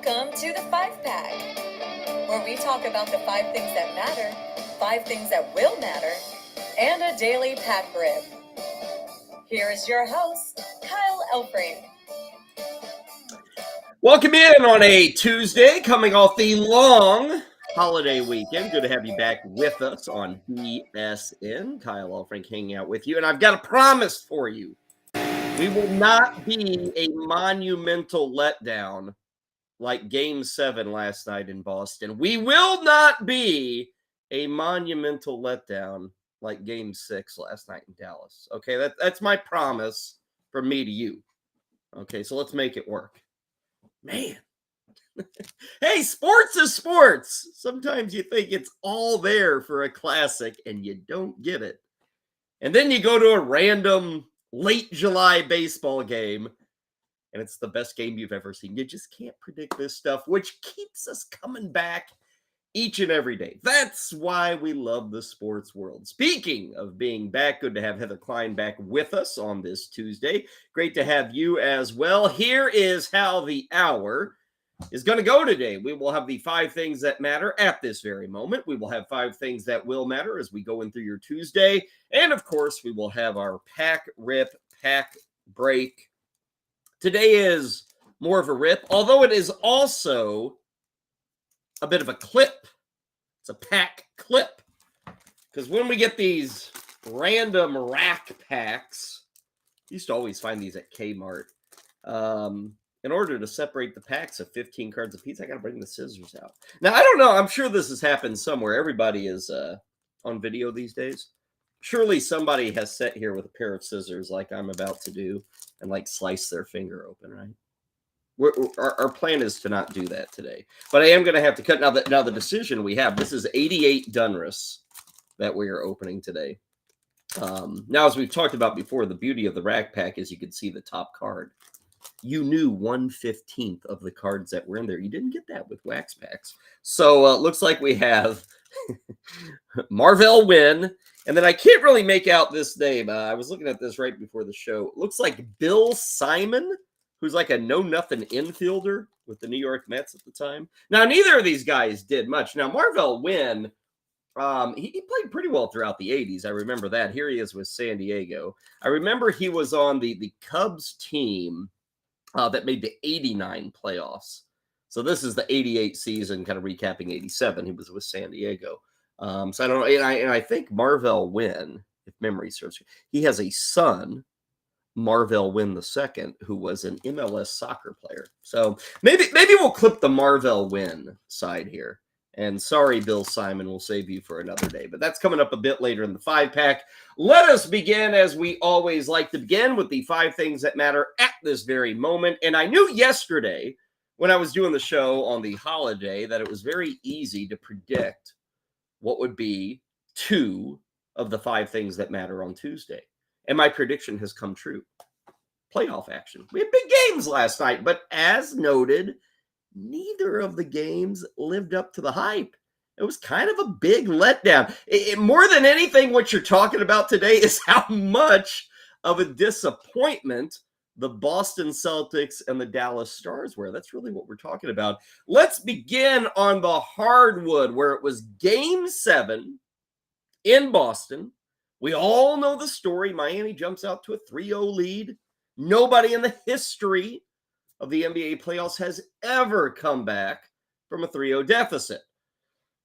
Welcome to the 5-Pack, where we talk about the 5 things that matter, 5 things that will matter, and a daily pack rip. Here is your host, Kyle Elfrink. Welcome in on a Tuesday, coming off the long holiday weekend. Good to have you back with us on BSN. Kyle Elfrink hanging out with you, and I've got a promise for you. We will not be a monumental letdown like Game 7 last night in Boston. We will not be a monumental letdown like Game 6 last night in Dallas. Okay, that's my promise from me to you. Okay, so let's make it work. Man. Hey, sports is sports. Sometimes you think it's all there for a classic and you don't get it. And then you go to a random late July baseball game and it's the best game you've ever seen. You just can't predict this stuff, which keeps us coming back each and every day. That's why we love the sports world. Speaking of being back, good to have Heather Klein back with us on this Tuesday. Great to have you as well. Here is how the hour is going to go today. We will have the 5 things that matter at this very moment. We will have 5 things that will matter as we go in through your Tuesday. And of course, we will have our pack rip, pack break. Today is more of a rip, although it is also a bit of a clip. It's a pack clip. Because when we get these random rack packs, you used to always find these at Kmart. In order to separate the packs of 15 cards apiece, I got to bring the scissors out. Now, I don't know. I'm sure this has happened somewhere. Everybody is on video these days. Surely somebody has sat here with a pair of scissors like I'm about to do and like slice their finger open, right? Our plan is to not do that today. But I am going to have to cut. Now the decision we have, this is 88 Donruss that we are opening today. Now, as we've talked about before, the beauty of the rack pack is you can see the top card. You knew 1/15 of the cards that were in there. You didn't get that with wax packs. So it looks like we have Marvell Wynn. And then I can't really make out this name. I was looking at this right before the show. It looks like Bill Simon, who's like a know-nothing infielder with the New York Mets at the time. Now, neither of these guys did much. Now, Marvell Wynn, he played pretty well throughout the 80s. I remember that. Here he is with San Diego. I remember he was on the Cubs team that made the 89 playoffs. So this is the 88 season, kind of recapping 87. He was with San Diego. So I don't know. And I think Marvell Wynn, if memory serves, he has a son, Marvell Wynn II, who was an MLS soccer player. So maybe we'll clip the Marvell Wynn side here. And sorry, Bill Simon, we'll save you for another day. But that's coming up a bit later in the 5-pack. Let us begin, as we always like to begin, with the 5 things that matter at this very moment. And I knew yesterday, when I was doing the show on the holiday, that it was very easy to predict what would be 2 of the 5 things that matter on Tuesday. And my prediction has come true. Playoff action. We had big games last night, but as noted, neither of the games lived up to the hype. It was kind of a big letdown. More than anything, what you're talking about today is how much of a disappointment the Boston Celtics and the Dallas Stars were. That's really what we're talking about. Let's begin on the hardwood, where it was Game 7 in Boston. We all know the story. Miami jumps out to a 3-0 lead. Nobody in the history of the NBA playoffs has ever come back from a 3-0 deficit.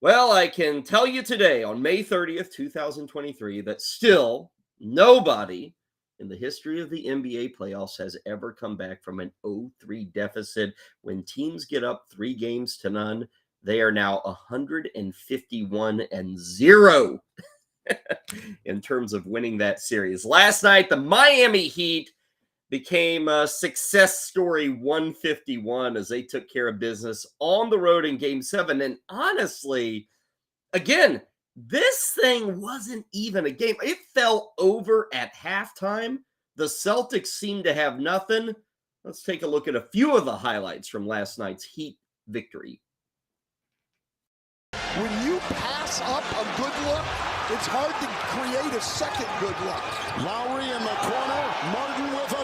Well, I can tell you today, on May 30th, 2023, that still nobody in the history of the NBA playoffs has ever come back from an 0-3 deficit. When teams get up 3 games to none, they are now 151-0 in terms of winning that series. Last night, the Miami Heat became a success story 151 as they took care of business on the road in Game 7. And honestly, again, this thing wasn't even a game. It fell over at halftime. The Celtics seemed to have nothing. Let's take a look at a few of the highlights from last night's Heat victory. When you pass up a good look, it's hard to create a second good look. Lowry in the corner, Martin with a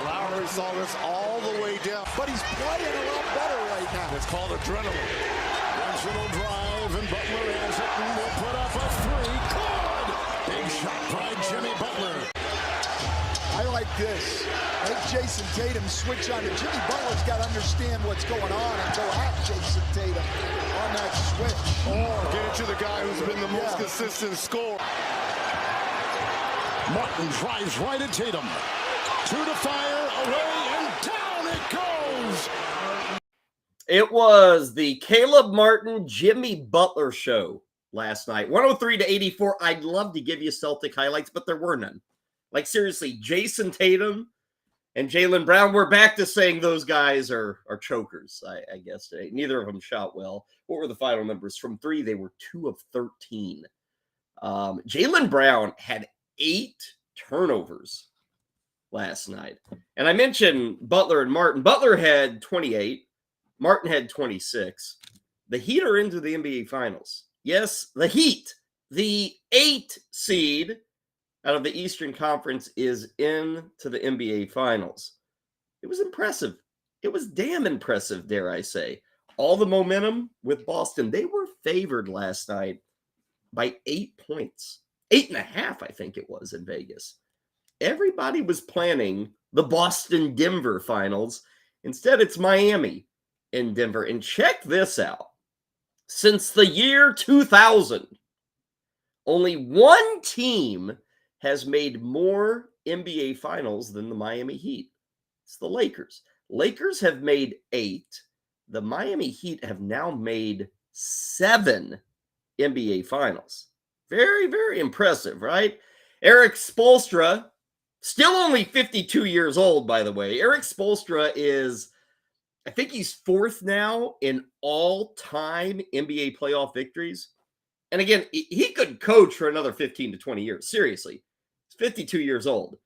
3. Power saw this all the way down. But he's playing a lot better right now. It's called adrenaline. Dimensional drive, and Butler has it, and will put up a three. Good! Big shot by Jimmy Butler. I like this. Let Jason Tatum switch on to Jimmy Butler's got to understand what's going on and go at Jason Tatum on that switch. Or get it to the guy who's been the most consistent scorer. Martin drives right at Tatum. Two to fire, away, and down it goes. It was the Caleb Martin, Jimmy Butler show last night. 103-84. I'd love to give you Celtic highlights, but there were none. Like, seriously, Jason Tatum and Jaylen Brown, we're back to saying those guys are chokers, I guess, today. Neither of them shot well. What were the final numbers? From three, they were 2 of 13. Jaylen Brown had 8 turnovers last night. And I mentioned Butler and Martin. Butler had 28. Martin had 26. The Heat are into the NBA Finals. Yes, the Heat, the 8 seed out of the Eastern Conference, is into the NBA Finals. It was impressive. It was damn impressive, dare I say. All the momentum with Boston. They were favored last night by 8 points. 8.5, I think it was, in Vegas. Everybody was planning the Boston-Denver Finals. Instead, it's Miami in Denver. And check this out. Since the year 2000, only one team has made more NBA Finals than the Miami Heat. It's the Lakers. Lakers have made 8. The Miami Heat have now made 7 NBA Finals. Very, very impressive, right? Eric Spoelstra, still only 52 years old, by the way. Eric Spoelstra is, I think he's 4th now in all-time NBA playoff victories. And again, he could coach for another 15 to 20 years. Seriously. 52 years old.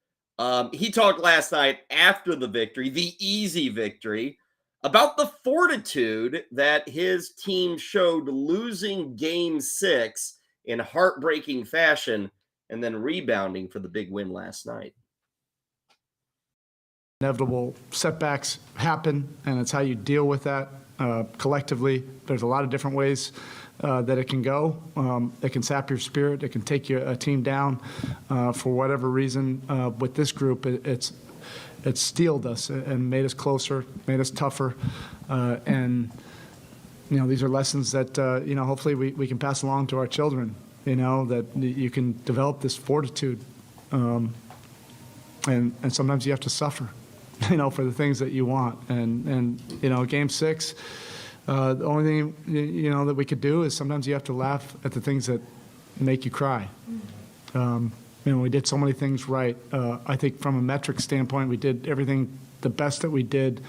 He talked last night after the victory, the easy victory, about the fortitude that his team showed losing Game 6 in heartbreaking fashion and then rebounding for the big win last night. Inevitable setbacks happen, and it's how you deal with that collectively. There's a lot of different ways that it can go. It can sap your spirit. It can take a team down for whatever reason. With this group, it's steeled us and made us closer, made us tougher. And, these are lessons that, hopefully we can pass along to our children, that you can develop this fortitude. And sometimes you have to suffer, for the things that you want. And Game 6, the only thing, that we could do is sometimes you have to laugh at the things that make you cry. We did so many things right. I think from a metric standpoint, we did everything the best that we did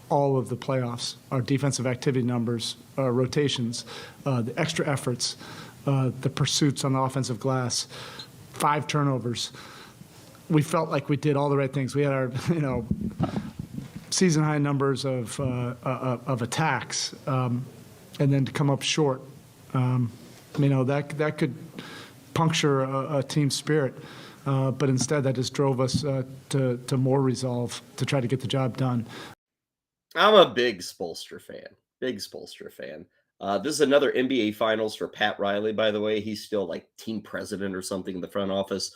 all of the playoffs. Our defensive activity numbers, rotations, the extra efforts, the pursuits on the offensive glass, 5 turnovers. We felt like we did all the right things. We had our, season high numbers of attacks, and then to come up short, that could puncture a team spirit. But instead, that just drove us to more resolve to try to get the job done. I'm a big Spoelstra fan. This is another NBA Finals for Pat Riley, by the way. He's still like team president or something in the front office.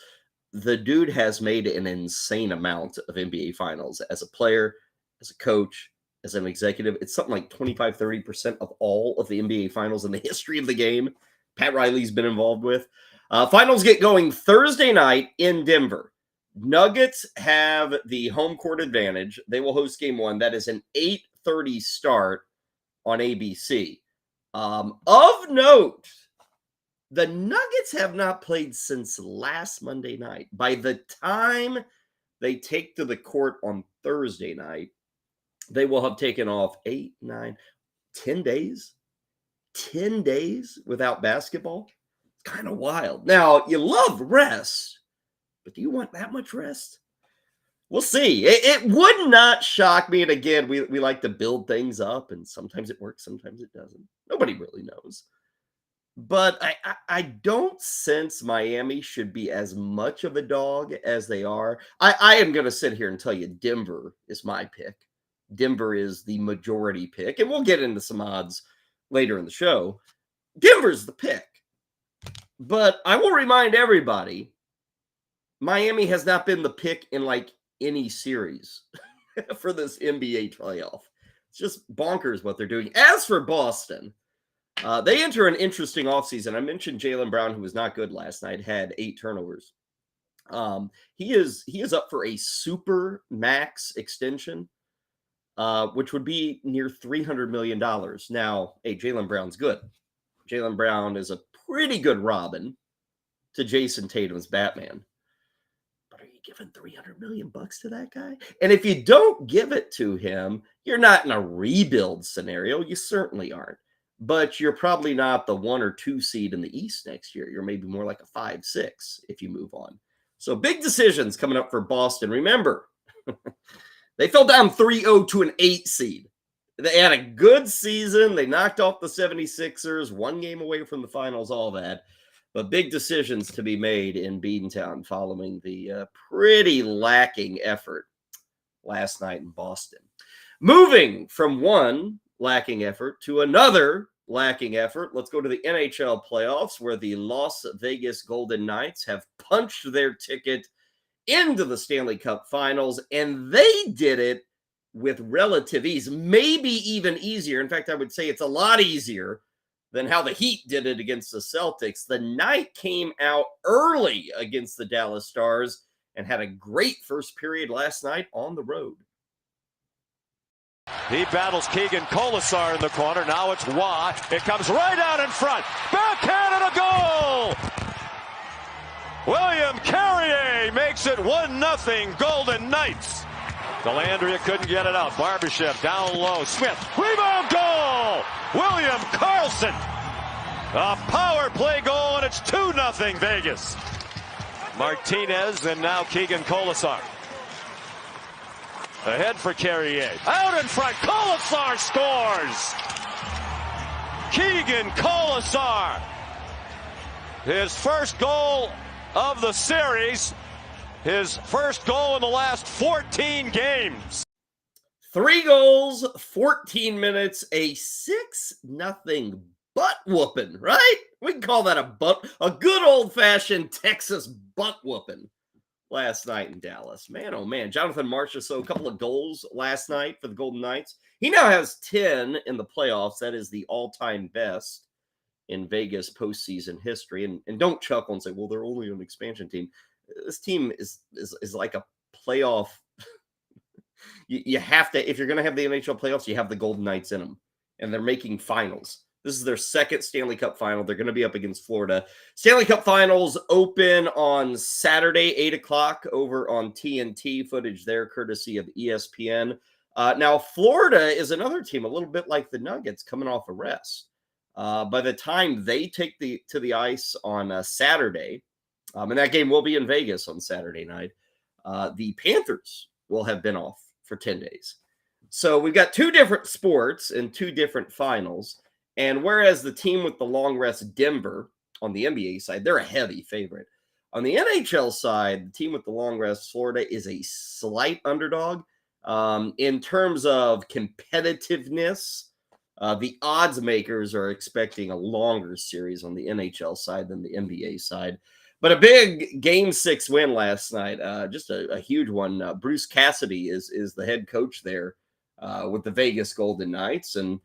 The dude has made an insane amount of NBA Finals as a player, as a coach, as an executive. It's something like 25-30% of all of the NBA Finals in the history of the game Pat Riley's been involved with. Finals get going Thursday night in Denver. Nuggets have the home court advantage. They will host Game 1. That is an 8:30 start on ABC. Of note, the Nuggets have not played since last Monday night. By the time they take to the court on Thursday night, they will have taken off 8, 9, 10 days. 10 days without basketball. It's kind of wild. Now, you love rest, but do you want that much rest? We'll see. It would not shock me. And again, we like to build things up, and sometimes it works, sometimes it doesn't. Nobody really knows. But I don't sense Miami should be as much of a dog as they are. I am going to sit here and tell you Denver is my pick. Denver is the majority pick, and we'll get into some odds later in the show. Denver's the pick. But I will remind everybody, Miami has not been the pick in like any series for this NBA playoff. It's just bonkers what they're doing. As for Boston, they enter an interesting offseason. I mentioned Jaylen Brown, who was not good last night, had 8 turnovers. He is up for a super max extension, which would be near $300 million. Now, hey, Jaylen Brown's good. Jaylen Brown is a pretty good Robin to Jason Tatum's Batman. But are you giving $300 million to that guy? And if you don't give it to him, you're not in a rebuild scenario. You certainly aren't. But you're probably not the 1 or 2 seed in the East next year. You're maybe more like a 5-6 if you move on. So big decisions coming up for Boston. Remember, they fell down 3-0 to an 8 seed. They had a good season. They knocked off the 76ers, 1 game away from the finals, all that. But big decisions to be made in Beantown following the pretty lacking effort last night in Boston. Moving from one lacking effort to another lacking effort, let's go to the NHL playoffs, where the Las Vegas Golden Knights have punched their ticket into the Stanley Cup Finals, and they did it with relative ease, maybe even easier. In fact, I would say it's a lot easier than how the Heat did it against the Celtics. The Knight came out early against the Dallas Stars and had a great first period last night on the road. He battles Keegan Colasar in the corner. Now it's Waugh. It comes right out in front. Backhand and a goal! William Carrier makes it 1-0 Golden Knights. Delandria couldn't get it out. Barbashev down low. Smith. Rebound goal! William Karlsson. A power play goal, and it's 2-0 Vegas. Martinez and now Keegan Colasar. Ahead for Carrier. Out in front. Colasar scores. Keegan Colasar. His first goal of the series. His first goal in the last 14 games. 3 goals, 14 minutes, a 6-0 butt whooping, right? We can call that a good old-fashioned Texas butt whooping last night in Dallas. Man, oh man. Jonathan Marchessault, a couple of goals last night for the Golden Knights. He now has 10 in the playoffs. That is the all-time best in Vegas postseason history. And don't chuckle and say, well, they're only an expansion team. This team is like a playoff. You have to, if you're going to have the NHL playoffs, you have the Golden Knights in them. And they're making finals. This is their second Stanley Cup final. They're going to be up against Florida. Stanley Cup finals open on Saturday, 8 o'clock over on TNT. Footage there, courtesy of ESPN. Now, Florida is another team, a little bit like the Nuggets, coming off a rest. By the time they take to the ice on Saturday, and that game will be in Vegas on Saturday night, the Panthers will have been off for 10 days. So we've got 2 different sports and 2 different finals. And whereas the team with the long rest, Denver, on the NBA side, they're a heavy favorite. On the NHL side, the team with the long rest, Florida, is a slight underdog. In terms of competitiveness, the odds makers are expecting a longer series on the NHL side than the NBA side. But a big Game 6 win last night, just a huge one. Bruce Cassidy is the head coach there with the Vegas Golden Knights. And,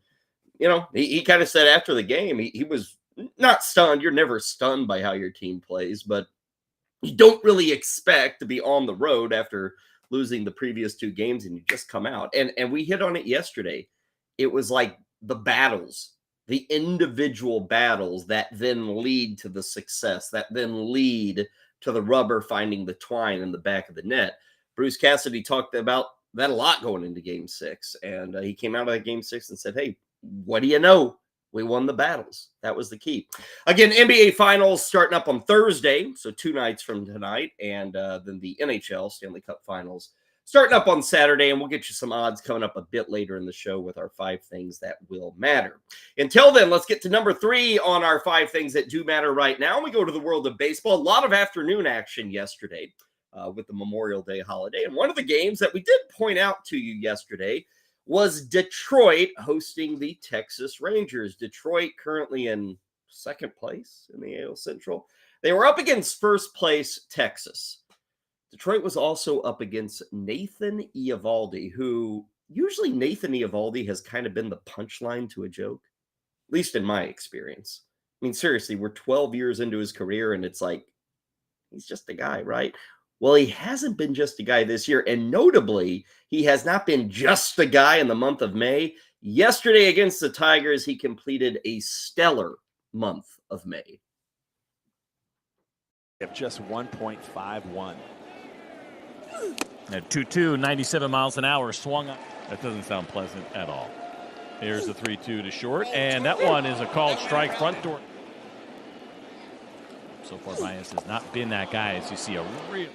you know, he kind of said after the game, he was not stunned. You're never stunned by how your team plays, but you don't really expect to be on the road after losing the previous 2 games and you just come out. And we hit on it yesterday. It was like the battles, the individual battles that then lead to the success, that then lead to the rubber finding the twine in the back of the net. Bruce Cassidy talked about that a lot going into Game 6. And he came out of that Game 6 and said, hey, what do you know? We won the battles. That was the key. Again, NBA Finals starting up on Thursday, so 2 nights from tonight, and then the NHL Stanley Cup Finals starting up on Saturday, and we'll get you some odds coming up a bit later in the show with our 5 things that will matter. Until then, let's get to number 3 on our 5 things that do matter right now. We go to the world of baseball. A lot of afternoon action yesterday with the Memorial Day holiday. And one of the games that we did point out to you yesterday was Detroit hosting the Texas Rangers. Detroit currently in second place in the AL Central. They were up against first place Texas. Detroit was also up against Nathan Eovaldi, who usually Nathan Eovaldi has kind of been the punchline to a joke, at least in my experience. I mean, seriously, we're 12 years into his career, and it's like, he's just a guy, right? Well, he hasn't been just a guy this year, and notably, he has not been just a guy in the month of May. Yesterday against the Tigers, he completed a stellar month of May. Just 1.51. At 2-2, 97 miles an hour, swung up. That doesn't sound pleasant at all. Here's the 3-2 to short, and that one is a called strike front door. So far, Baez has not been that guy as you see a real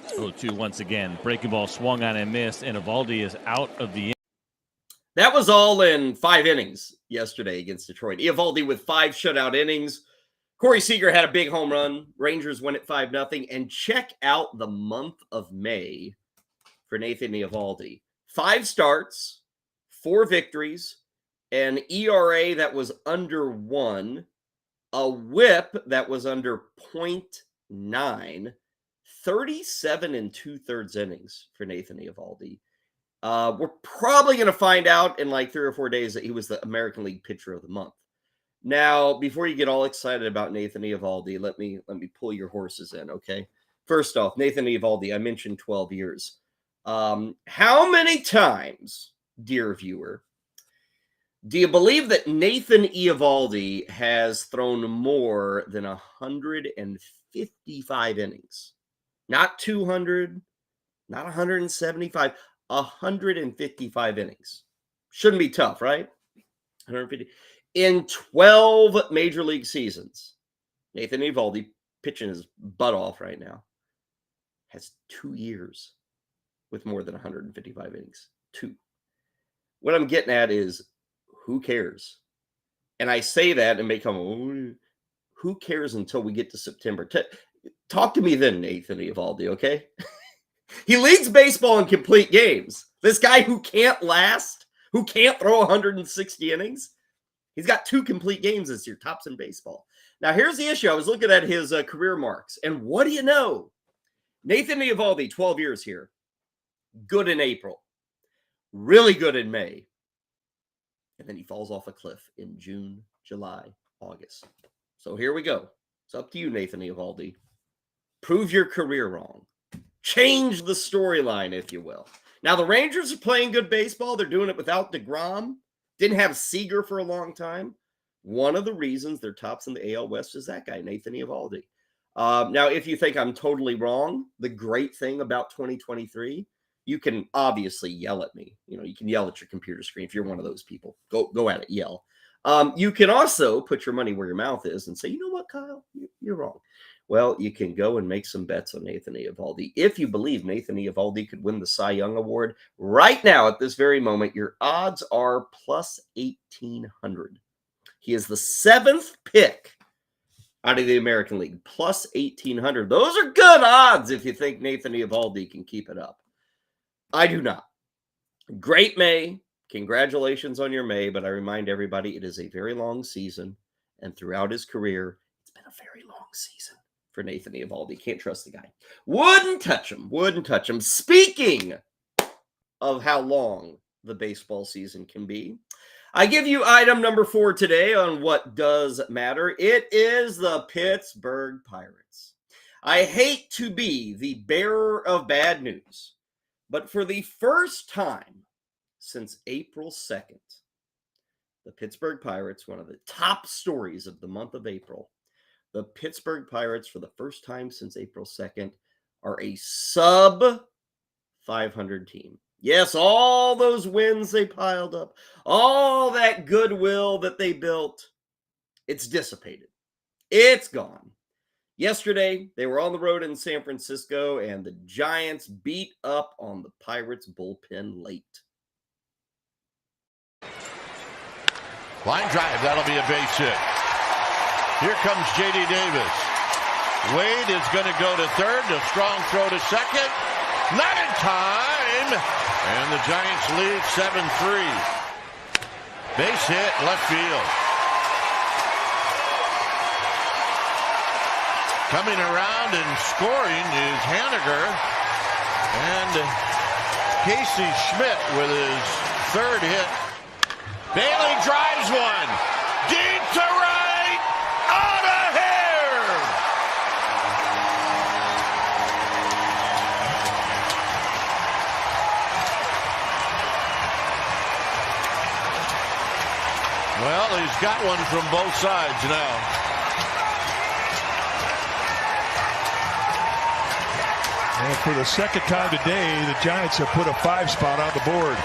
0-2 once again. Breaking ball swung on and missed, and Eovaldi is out of the inning. That was all in 5 innings yesterday against Detroit. Eovaldi with 5 shutout innings. Corey Seager had a big home run. Rangers win at 5-0. And check out the month of May for Nathan Eovaldi. 5 starts, 4 victories, an ERA that was under 1, a whip that was under 0.9, 37 2/3 innings for Nathan Eovaldi. We're probably going to find out in like 3 or 4 days that he was the American League Pitcher of the Month. Now, before you get all excited about Nathan Eovaldi, let me pull your horses in, okay? First off, Nathan Eovaldi, I mentioned 12 years. How many times, dear viewer, do you believe that Nathan Eovaldi has thrown more than 155 innings? Not 200, not 175, 155 innings. Shouldn't be tough, right? 150. In 12 major league seasons, Nathan Eovaldi, pitching his butt off right now, has 2 years with more than 155 innings. 2. What I'm getting at is, who cares? And I say that and may come, oh, who cares until we get to September? Talk to me then, Nathan Eovaldi, okay? He leads baseball in complete games. This guy who can't last, who can't throw 160 innings, he's got 2 complete games this year, tops in baseball. Now, here's the issue. I was looking at his career marks, and what do you know? Nathan Eovaldi, 12 years here. Good in April. Really good in May. And then he falls off a cliff in June, July, August. So here we go. It's up to you, Nathan Eovaldi. Prove your career wrong. Change the storyline, if you will. Now, the Rangers are playing good baseball. They're doing it without DeGrom. Didn't have Seager for a long time. One of the reasons they're tops in the AL West is that guy, Nathan Eovaldi. Now, if you think I'm totally wrong, the great thing about 2023, you can obviously yell at me. You know, you can yell at your computer screen if you're one of those people. Go at it, yell. You can also put your money where your mouth is and say, you know what, Kyle, you're wrong. Well, you can go and make some bets on Nathan Eovaldi. If you believe Nathan Eovaldi could win the Cy Young Award, right now at this very moment, your odds are plus 1,800. He is the 7th pick out of the American League, plus 1,800. Those are good odds if you think Nathan Eovaldi can keep it up. I do not. Great May. Congratulations on your May, but I remind everybody it is a very long season, and throughout his career, it's been a very long season for Nathan Eovaldi. Can't trust the guy. Wouldn't touch him. Wouldn't touch him. Speaking of how long the baseball season can be, I give you item number 4 today on what does matter. It is the Pittsburgh Pirates. I hate to be the bearer of bad news, but for the first time since April 2nd, the Pittsburgh Pirates, one of the top stories of the month of April, the Pittsburgh Pirates, for the first time since April 2nd, are a sub-500 team. Yes, all those wins they piled up, all that goodwill that they built, it's dissipated. It's gone. Yesterday, they were on the road in San Francisco, and the Giants beat up on the Pirates bullpen late. Line drive, that'll be a base hit. Here comes J.D. Davis. Wade is going to go to third. A strong throw to second. Not in time. And the Giants lead 7-3. Base hit, left field. Coming around and scoring is Haniger. And Casey Schmidt with his third hit. Bailey drives one. Deep to right. Out of here. Well, he's got one from both sides now. And for the second time today, the Giants have put a 5 spot on the board.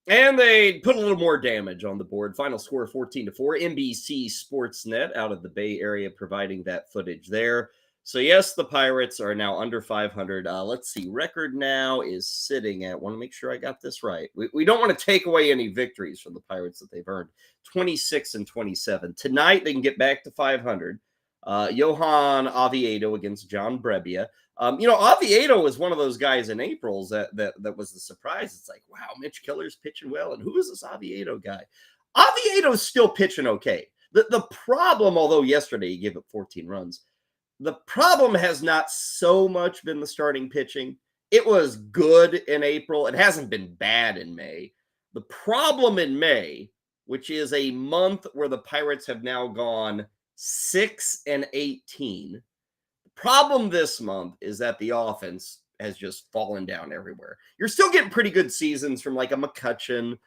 And they put a little more damage on the board. Final score 14-4. NBC Sportsnet out of the Bay Area providing that footage there. So, yes, the Pirates are now under 500. Let's see. Record now is sitting at, want to make sure I got this right. We don't want to take away any victories from the Pirates that they've earned. 26-27. Tonight, they can get back to 500. Johan Oviedo against John Brebbia. Oviedo was one of those guys in April's that was the surprise. It's like, wow, Mitch Keller's pitching well. And who is this Oviedo guy? Oviedo's still pitching okay. The problem, although yesterday he gave up 14 runs, the problem has not so much been the starting pitching. It was good in April. It hasn't been bad in May. The problem in May, which is a month where the Pirates have now gone 6-18. Problem this month is that the offense has just fallen down everywhere. You're still getting pretty good seasons from like a McCutchen.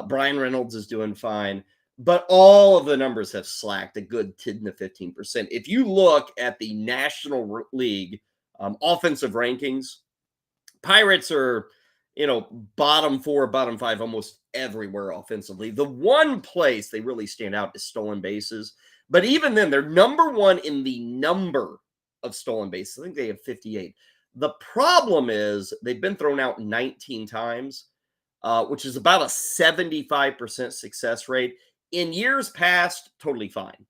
Brian Reynolds is doing fine, but all of the numbers have slacked a good 10 to 15%. If you look at the National League offensive rankings, Pirates are, bottom 4, bottom 5, almost everywhere offensively. The one place they really stand out is stolen bases. But even then, they're number 1 in the number of stolen bases. I think they have 58. The problem is they've been thrown out 19 times, which is about a 75% success rate. In years past, totally fine.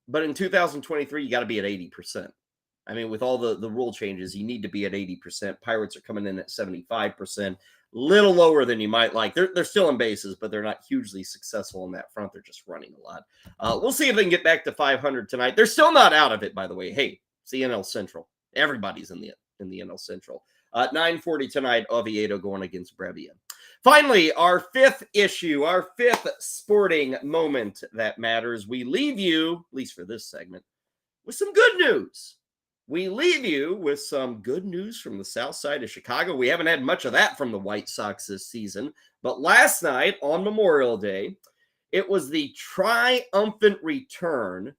But in 2023, you got to be at 80%. I mean, with all the rule changes, you need to be at 80%. Pirates are coming in at 75%, little lower than you might like. They're still in bases, but they're not hugely successful in that front. They're just running a lot. We'll see if they can get back to 500 tonight. They're still not out of it, by the way. Hey, it's the NL Central. Everybody's in the NL Central. 9:40 tonight, Oviedo going against Brebbia. Finally, our fifth issue, our fifth sporting moment that matters. We leave you, at least for this segment, with some good news. We leave you with some good news from the south side of Chicago. We haven't had much of that from the White Sox this season, but last night on Memorial Day, it was the triumphant return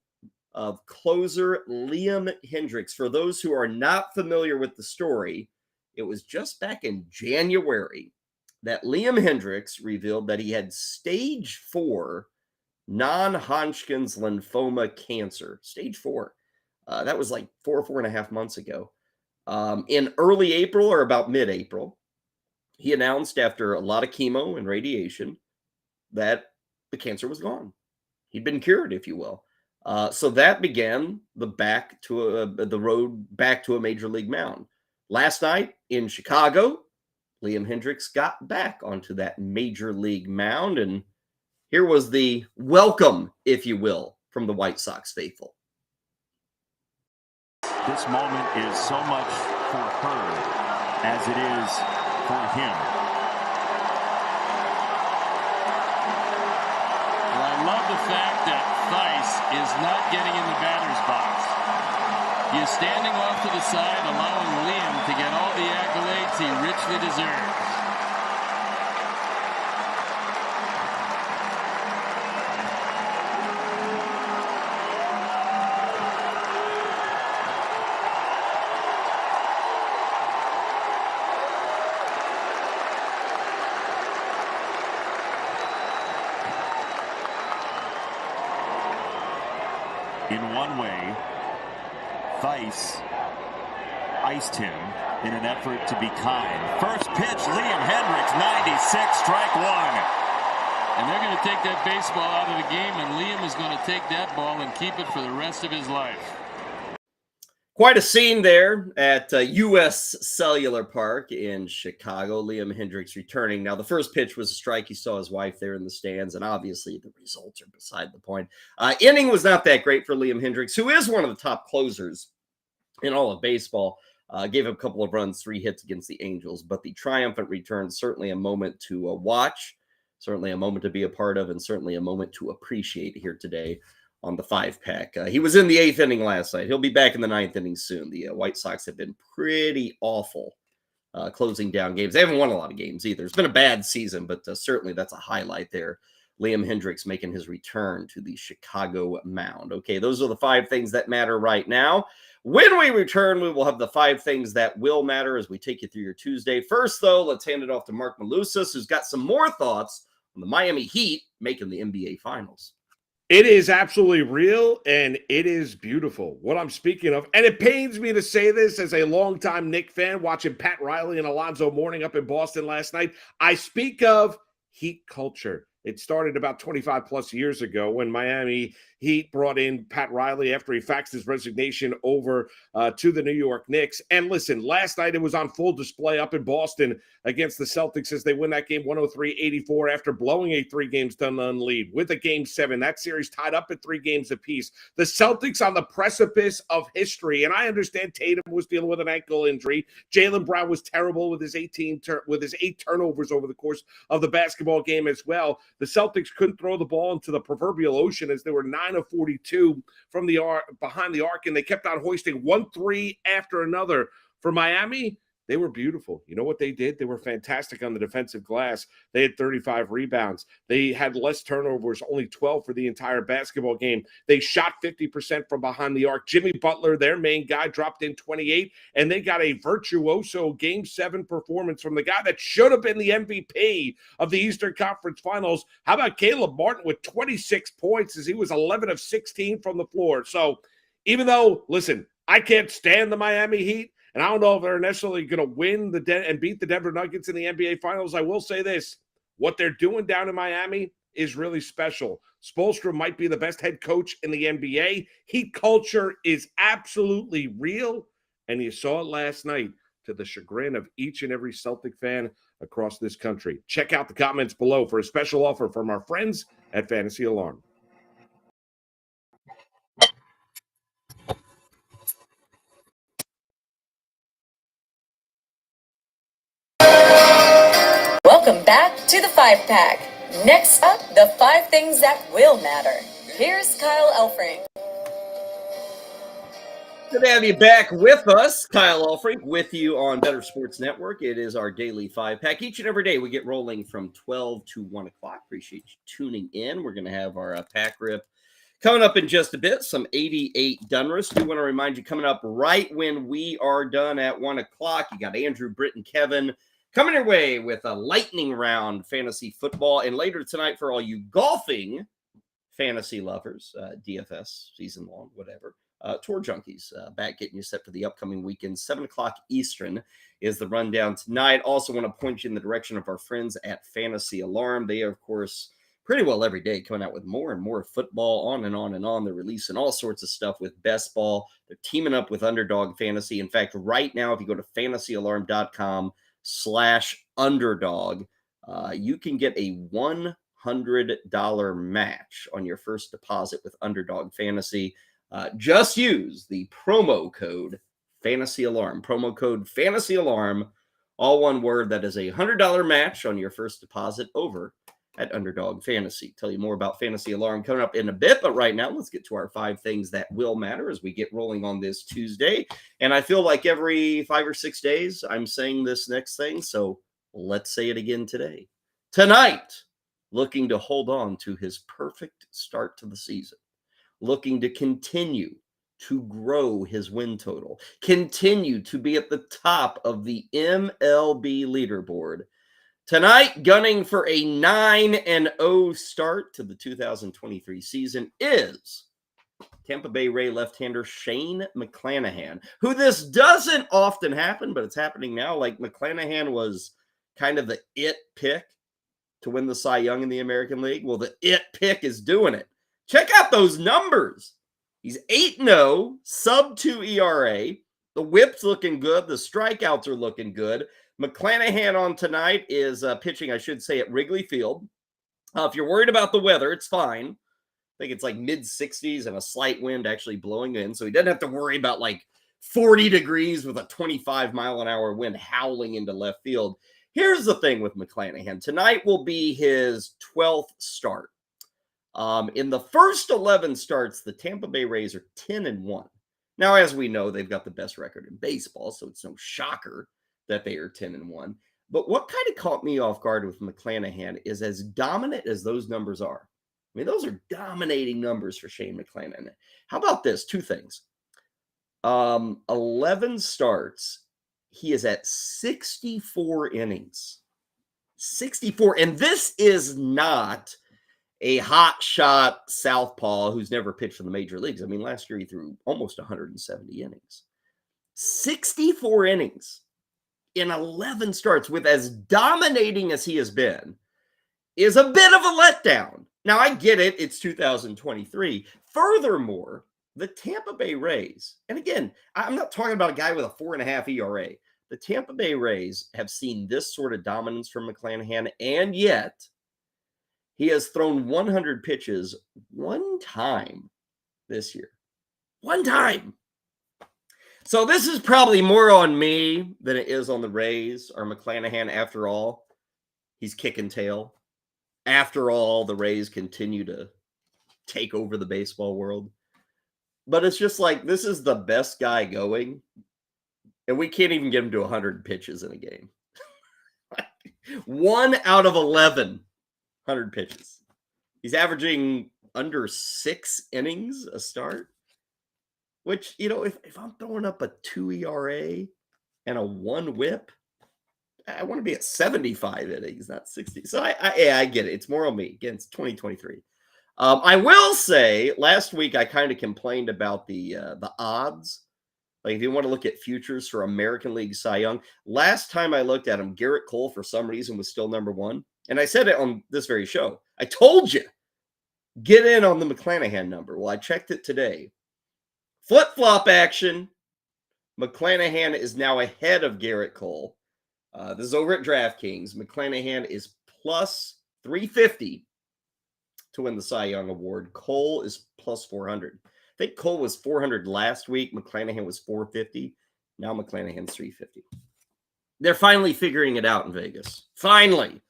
of closer Liam Hendriks. For those who are not familiar with the story, it was just back in January that Liam Hendriks revealed that he had stage 4 non-Hodgkin's lymphoma cancer. Stage 4. That was like 4.5 months ago. In early April or about mid-April, he announced after a lot of chemo and radiation that the cancer was gone. He'd been cured, if you will. So that began the road back to a major league mound. Last night in Chicago, Liam Hendriks got back onto that major league mound, and here was the welcome, if you will, from the White Sox faithful. This moment is so much for her as it is for him. Well, I love the fact that Theis is not getting in the batter's box. He is standing off to the side, allowing Liam to get all the accolades he richly deserves. In one way, Theis iced him in an effort to be kind. First pitch, Liam Hendriks, 96, strike one. And they're going to take that baseball out of the game, and Liam is going to take that ball and keep it for the rest of his life. Quite a scene there at U.S. Cellular Park in Chicago. Liam Hendriks returning. Now, the first pitch was a strike. He saw his wife there in the stands, and obviously the results are beside the point. Inning was not that great for Liam Hendriks, who is one of the top closers in all of baseball. Gave up a couple of runs, 3 hits against the Angels, but the triumphant return, certainly a moment to watch, certainly a moment to be a part of, and certainly a moment to appreciate here today on the 5-pack. He was in the 8th inning last night. He'll be back in the 9th inning soon. The White Sox have been pretty awful closing down games. They haven't won a lot of games either. It's been a bad season, but certainly that's a highlight there. Liam Hendriks making his return to the Chicago mound. Okay, those are the 5 things that matter right now. When we return, we will have the 5 things that will matter as we take you through your Tuesday. First, though, let's hand it off to Mark Malusis, who's got some more thoughts on the Miami Heat making the NBA Finals. It is absolutely real, and it is beautiful, what I'm speaking of. And it pains me to say this as a longtime Knicks fan, watching Pat Riley and Alonzo Mourning up in Boston last night. I speak of Heat culture. It started about 25 plus years ago when Miami Heat brought in Pat Riley after he faxed his resignation over to the New York Knicks. And listen, last night it was on full display up in Boston against the Celtics as they win that game 103-84 after blowing a 3-games-to-none lead with a Game 7. That series tied up at 3 games apiece. The Celtics on the precipice of history, and I understand Tatum was dealing with an ankle injury. Jaylen Brown was terrible with his 8 turnovers over the course of the basketball game as well. The Celtics couldn't throw the ball into the proverbial ocean as they were 9 of 42 from the behind the arc, and they kept on hoisting 1-3 after another. For Miami, they were beautiful. You know what they did? They were fantastic on the defensive glass. They had 35 rebounds. They had less turnovers, only 12 for the entire basketball game. They shot 50% from behind the arc. Jimmy Butler, their main guy, dropped in 28, and they got a virtuoso Game 7 performance from the guy that should have been the MVP of the Eastern Conference Finals. How about Caleb Martin with 26 points as he was 11 of 16 from the floor? So even though, listen, I can't stand the Miami Heat, and I don't know if they're necessarily going to win and beat the Denver Nuggets in the NBA Finals. I will say this. What they're doing down in Miami is really special. Spoelstra might be the best head coach in the NBA. Heat culture is absolutely real, and you saw it last night to the chagrin of each and every Celtic fan across this country. Check out the comments below for a special offer from our friends at Fantasy Alarm. Welcome back to the 5-pack. Next up, the 5 things that will matter. Here's Kyle Elfrink. Good to have you back with us. Kyle Elfrink with you on Better Sports Network. It is our daily 5-pack. Each and every day we get rolling from 12 to 1 o'clock. Appreciate you tuning in. We're going to have our pack rip coming up in just a bit. Some 88 Donruss. Do want to remind you, coming up right when we are done at 1 o'clock, you got Andrew, Britt, and Kevin coming your way with a lightning round fantasy football. And later tonight, for all you golfing fantasy lovers, DFS, season long, whatever, Tour Junkies, back getting you set for the upcoming weekend. 7 o'clock Eastern is the rundown tonight. Also want to point you in the direction of our friends at Fantasy Alarm. They are, of course, pretty well every day coming out with more and more football, on and on and on. They're releasing all sorts of stuff with Best Ball. They're teaming up with Underdog Fantasy. In fact, right now, if you go to fantasyalarm.com/underdog, you can get a $100 match on your first deposit with Underdog Fantasy. Just use the promo code Fantasy Alarm. Promo code Fantasy Alarm, all one word. That is a $100 match on your first deposit over at Underdog Fantasy. Tell you more about Fantasy Alarm coming up in a bit, but right now let's get to our 5 things that will matter as we get rolling on this Tuesday. And I feel like every 5 or 6 days I'm saying this next thing, so let's say it again today. Tonight, looking to hold on to his perfect start to the season, looking to continue to grow his win total, continue to be at the top of the MLB leaderboard. Tonight, gunning for a 9-0 start to the 2023 season is Tampa Bay Ray left-hander Shane McClanahan, who this doesn't often happen, but it's happening now. Like, McClanahan was kind of the it pick to win the Cy Young in the American League. Well, the it pick is doing it. Check out those numbers. He's 8-0, sub-2 ERA. The whip's looking good. The strikeouts are looking good. McClanahan on tonight is pitching, I should say, at Wrigley Field. If you're worried about the weather, it's fine. I think it's like mid-60s and a slight wind actually blowing in, so he doesn't have to worry about like 40 degrees with a 25-mile-an-hour wind howling into left field. Here's the thing with McClanahan. Tonight will be his 12th start. In the first 11 starts, the Tampa Bay Rays are 10-1. Now, as we know, they've got the best record in baseball, so it's no shocker that they are 10-1. But what kind of caught me off guard with McClanahan is as dominant as those numbers are. I mean, those are dominating numbers for Shane McClanahan. How about this? Two things. 11 starts. He is at 64 innings. 64. And this is not a hot shot southpaw who's never pitched for the major leagues. I mean, last year he threw almost 170 innings. 64 innings in 11 starts with as dominating as he has been is a bit of a letdown. Now, I get it. It's 2023. Furthermore, the Tampa Bay Rays, and again, I'm not talking about a guy with a 4.5 ERA. The Tampa Bay Rays have seen this sort of dominance from McClanahan, and yet he has thrown 100 pitches one time this year. One time. So this is probably more on me than it is on the Rays or McClanahan. After all, he's kicking tail. After all, the Rays continue to take over the baseball world. But it's just like, this is the best guy going, and we can't even get him to 100 pitches in a game. 1 out of 11, 100 pitches. He's averaging under 6 innings a start, which, you know, if I'm throwing up a 2 ERA and a 1 whip, I want to be at 75 innings, not 60. So I get it. It's more on me. Again, it's 2023. I will say, last week I kind of complained about the odds. Like, if you want to look at futures for American League Cy Young, last time I looked at him, Garrett Cole, for some reason, was still number 1. And I said it on this very show. I told you, get in on the McClanahan number. Well, I checked it today. Flip-flop action. McClanahan is now ahead of Garrett Cole. This is over at DraftKings. McClanahan is plus 350 to win the Cy Young Award. Cole is plus 400. I think Cole was 400 last week. McClanahan was 450. Now McClanahan's 350. They're finally figuring it out in Vegas. Finally.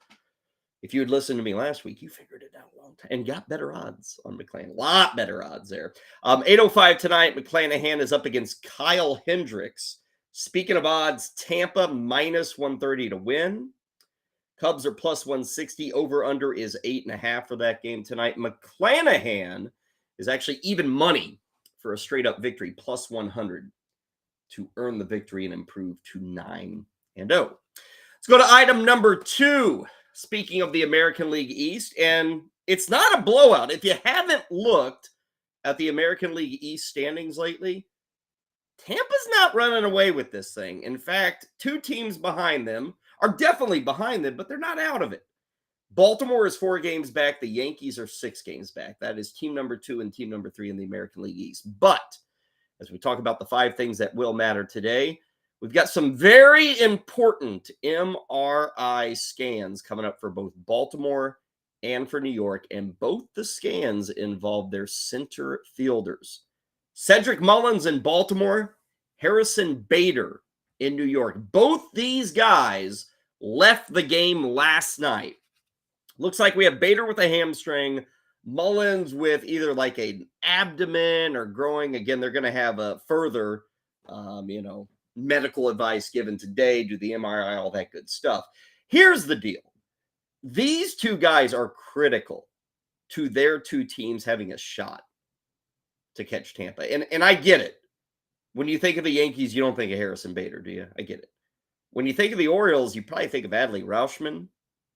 If you had listened to me last week, you figured it out a long time and got better odds on McClanahan. A lot better odds there. 8:05 tonight, McClanahan is up against Kyle Hendricks. Speaking of odds, Tampa minus 130 to win. Cubs are plus 160. Over-under is 8.5 for that game tonight. McClanahan is actually even money for a straight-up victory, plus 100 to earn the victory and improve to 9-0. Let's go to item number 2. Speaking of the American League East, and it's not a blowout. If you haven't looked at the American League East standings lately, Tampa's not running away with this thing. In fact, 2 teams behind them are definitely behind them, but they're not out of it. Baltimore is 4 games back. The Yankees are 6 games back. That is team number 2 and team number 3 in the American League East. But as we talk about the 5 things that will matter today, we've got some very important MRI scans coming up for both Baltimore and for New York, and both the scans involve their center fielders. Cedric Mullins in Baltimore, Harrison Bader in New York. Both these guys left the game last night. Looks like we have Bader with a hamstring, Mullins with either like an abdomen or growing. Again, they're going to have a further, medical advice given today, do the MRI, all that good stuff. Here's the deal. These 2 guys are critical to their 2 teams having a shot to catch Tampa. And I get it. When you think of the Yankees, you don't think of Harrison Bader, do you? I get it. When you think of the Orioles, you probably think of Adley Rauschman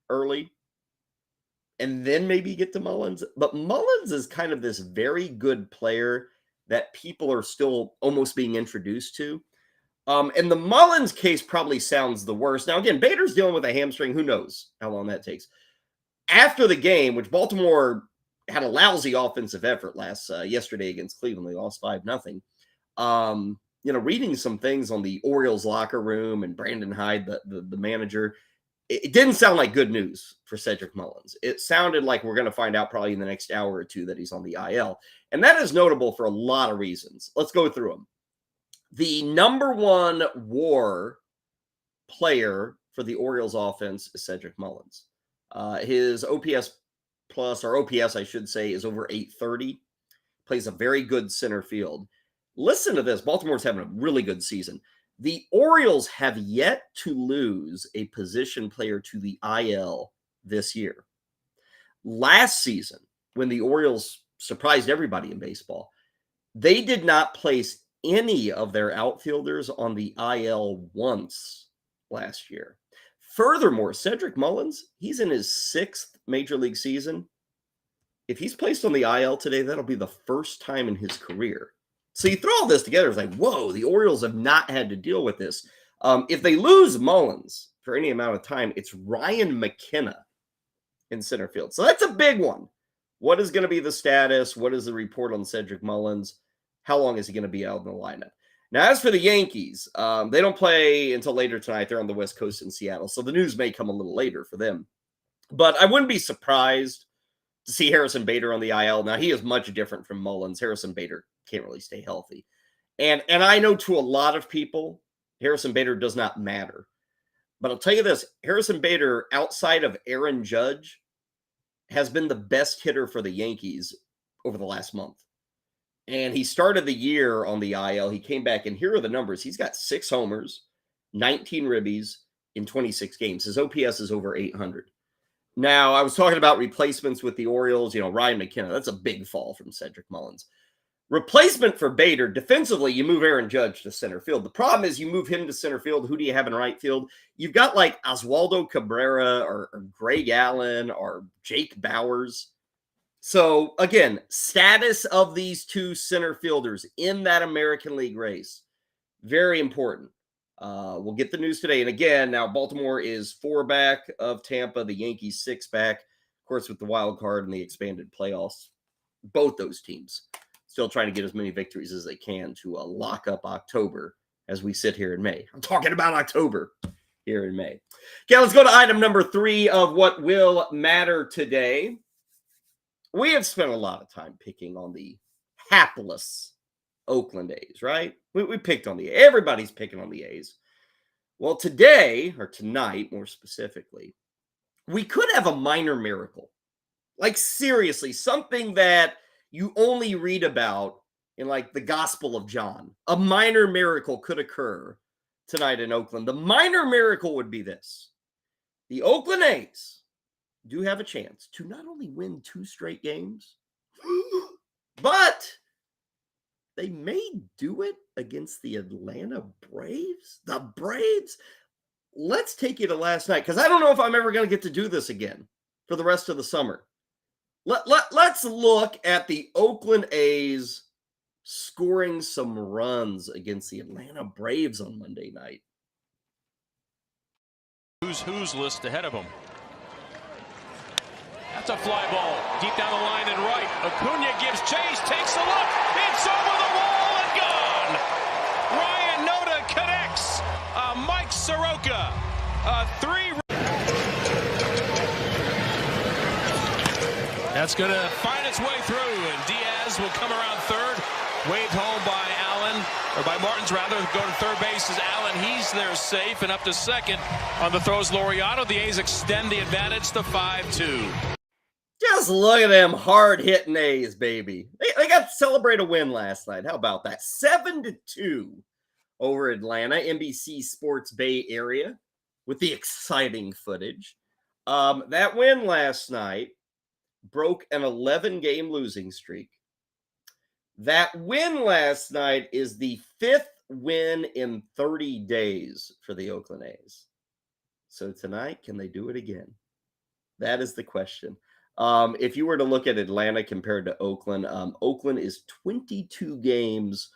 early. and then maybe get to Mullins. But Mullins is kind of this very good player that people are still almost being introduced to. And the Mullins case probably sounds the worst. Now, again, Bader's dealing with a hamstring. Who knows how long that takes? After the game, which Baltimore had a lousy offensive effort yesterday against Cleveland, they lost 5-0. Reading some things on the Orioles locker room and Brandon Hyde, the manager, it didn't sound like good news for Cedric Mullins. It sounded like we're going to find out probably in the next hour or two that he's on the IL. And that is notable for a lot of reasons. Let's go through them. The number one WAR player for the Orioles offense is Cedric Mullins. His OPS plus, or OPS, I should say, is over 830. Plays a very good center field. Listen to this. Baltimore's having a really good season. The Orioles have yet to lose a position player to the IL this year. Last season, when the Orioles surprised everybody in baseball, they did not place any of their outfielders on the IL once last year. Furthermore, Cedric Mullins, he's in his 6th major league season. If he's placed on the IL today, that'll be the first time in his career. So you throw all this together, it's like, whoa, the Orioles have not had to deal with this. If they lose Mullins for any amount of time, it's Ryan McKenna in center field. So that's a big one. What is going to be the status? What is the report on Cedric Mullins? How long is he going to be out in the lineup? Now, as for the Yankees, they don't play until later tonight. They're on the West Coast in Seattle, so the news may come a little later for them. But I wouldn't be surprised to see Harrison Bader on the IL. Now, he is much different from Mullins. Harrison Bader can't really stay healthy. And I know to a lot of people, Harrison Bader does not matter. But I'll tell you this, Harrison Bader, outside of Aaron Judge, has been the best hitter for the Yankees over the last month. And he started the year on the IL. He came back, and here are the numbers. He's got 6 homers, 19 ribbies in 26 games. His OPS is over 800. Now, I was talking about replacements with the Orioles. Ryan McKenna, that's a big fall from Cedric Mullins. Replacement for Bader, defensively, you move Aaron Judge to center field. The problem is you move him to center field. Who do you have in right field? You've got like Oswaldo Cabrera or Greg Allen or Jake Bowers. So, again, status of these two center fielders in that American League race, very important. We'll get the news today. And again, now Baltimore is 4 back of Tampa, the Yankees 6 back. Of course, with the wild card and the expanded playoffs, both those teams still trying to get as many victories as they can to lock up October as we sit here in May. I'm talking about October here in May. Okay, let's go to item number 3 of what will matter today. We have spent a lot of time picking on the hapless Oakland A's, right? We picked on the A's. Everybody's picking on the A's. Well, today, or tonight more specifically, we could have a minor miracle. Like, seriously, something that you only read about in, like, the Gospel of John. A minor miracle could occur tonight in Oakland. The minor miracle would be this. The Oakland A's do have a chance to not only win 2 straight games, but they may do it against the Atlanta Braves. The Braves. Let's take you to last night, because I don't know if I'm ever going to get to do this again for the rest of the summer. Let's look at the Oakland A's scoring some runs against the Atlanta Braves on Monday night. Who's list ahead of them. That's a fly ball deep down the line and right. Acuna gives chase, takes a look. It's over the wall and gone. Ryan Noda connects. Mike Soroka. 3. That's going to find its way through, and Diaz will come around third. Waved home by Allen, or by Martins rather. Go to third base is Allen. He's there safe, and up to second on the throws Laureano. The A's extend the advantage to 5-2. Just look at them hard-hitting A's, baby. They got to celebrate a win last night. How about that? 7-2 over Atlanta, NBC Sports Bay Area, with the exciting footage. That win last night broke an 11-game losing streak. That win last night is the 5th win in 30 days for the Oakland A's. So tonight, can they do it again? That is the question. If you were to look at Atlanta compared to Oakland, Oakland is 22 games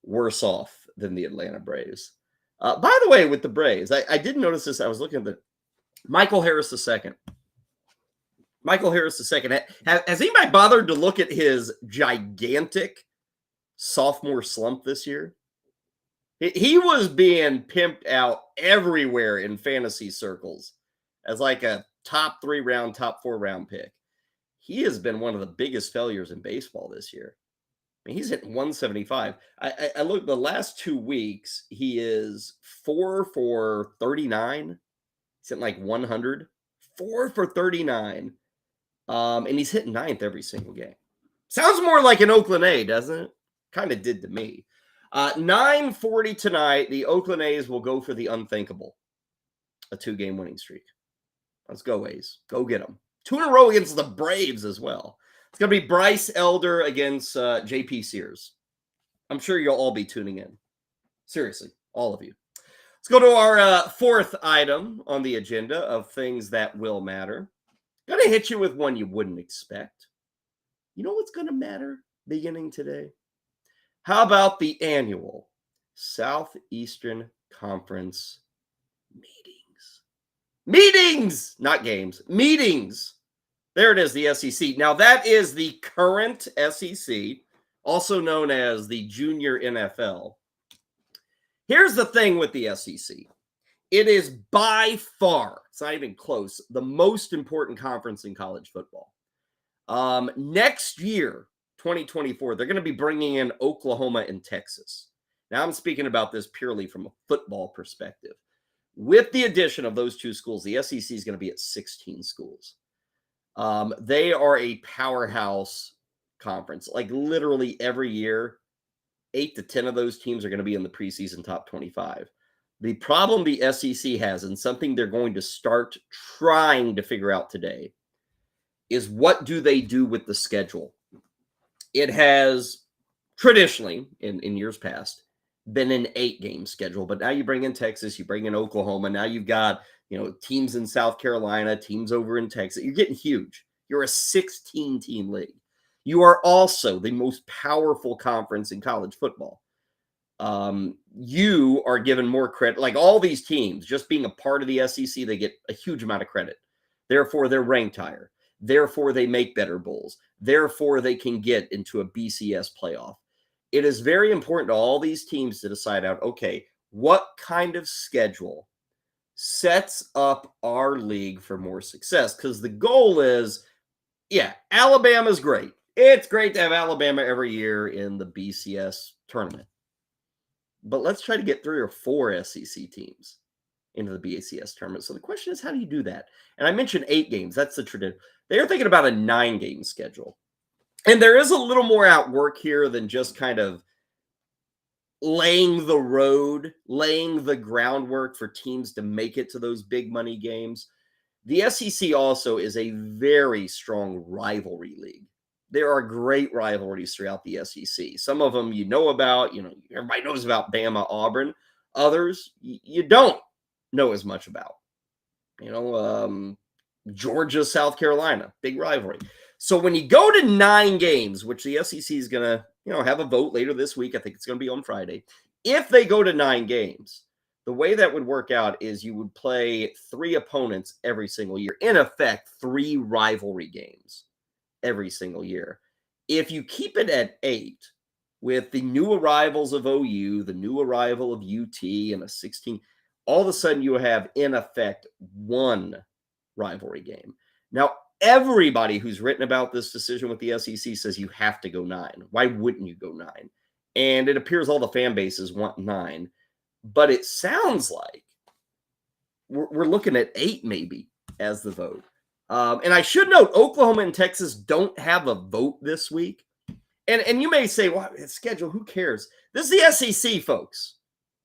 worse off than the Atlanta Braves. By the way, with the Braves, I did notice this. I was looking at the Michael Harris II. Michael Harris II. Has anybody bothered to look at his gigantic sophomore slump this year? He was being pimped out everywhere in fantasy circles as like a top 4 round pick. He has been one of the biggest failures in baseball this year. I mean, he's hitting 175. I looked the last 2 weeks, he is 4 for 39. He's hitting like 100. 4 for 39. And he's hitting 9th every single game. Sounds more like an Oakland A, doesn't it? Kind of did to me. 9:40 tonight, the Oakland A's will go for the unthinkable. A 2-game winning streak. Let's go, A's. Go get them. 2 in a row against the Braves as well. It's going to be Bryce Elder against J.P. Sears. I'm sure you'll all be tuning in. Seriously, all of you. Let's go to our 4th item on the agenda of things that will matter. Going to hit you with one you wouldn't expect. You know what's going to matter beginning today? How about the annual Southeastern Conference meetings? Meetings, not games. Meetings. There it is, the SEC. Now, that is the current SEC, also known as the Junior NFL. Here's the thing with the SEC. It is by far, it's not even close, the most important conference in college football. Next year, 2024, they're going to be bringing in Oklahoma and Texas. Now, I'm speaking about this purely from a football perspective. With the addition of those 2 schools, the SEC is going to be at 16 schools. They are a powerhouse conference. Like literally every year, 8 to 10 of those teams are going to be in the preseason top 25. The problem the SEC has, and something they're going to start trying to figure out today, is what do they do with the schedule? It has traditionally, in years past, been an 8-game schedule, but now you bring in Texas, you bring in Oklahoma, now you've got teams in South Carolina, teams over in Texas. You're getting huge. You're a 16-team league. You are also the most powerful conference in college football. You are given more credit. Like all these teams, just being a part of the SEC, they get a huge amount of credit. Therefore, they're ranked higher. Therefore, they make better bowls. Therefore, they can get into a BCS playoff. It is very important to all these teams to decide out, okay, what kind of schedule sets up our league for more success? Because the goal is, Alabama's great. It's great to have Alabama every year in the BCS tournament. But let's try to get 3 or 4 SEC teams into the BCS tournament. So the question is, how do you do that? And I mentioned 8 games. That's the tradition. They are thinking about a 9-game schedule. And there is a little more outwork here than just kind of laying the road, laying the groundwork for teams to make it to those big money games. The SEC also is a very strong rivalry league. There are great rivalries throughout the SEC. Some of them you know about, everybody knows about Bama, Auburn. Others you don't know as much about. Georgia, South Carolina, big rivalry. So when you go to 9 games, which the SEC is going to, have a vote later this week, I think it's going to be on Friday. If they go to 9 games, the way that would work out is you would play 3 opponents every single year. In effect, 3 rivalry games every single year. If you keep it at 8 with the new arrivals of OU, the new arrival of UT, and a 16, all of a sudden you have, in effect, 1 rivalry game. Now, everybody who's written about this decision with the SEC says you have to go 9. Why wouldn't you go 9? And it appears all the fan bases want 9. But it sounds like we're looking at 8 maybe as the vote. And I should note, Oklahoma and Texas don't have a vote this week. And you may say, well, it's scheduled. Who cares? This is the SEC, folks.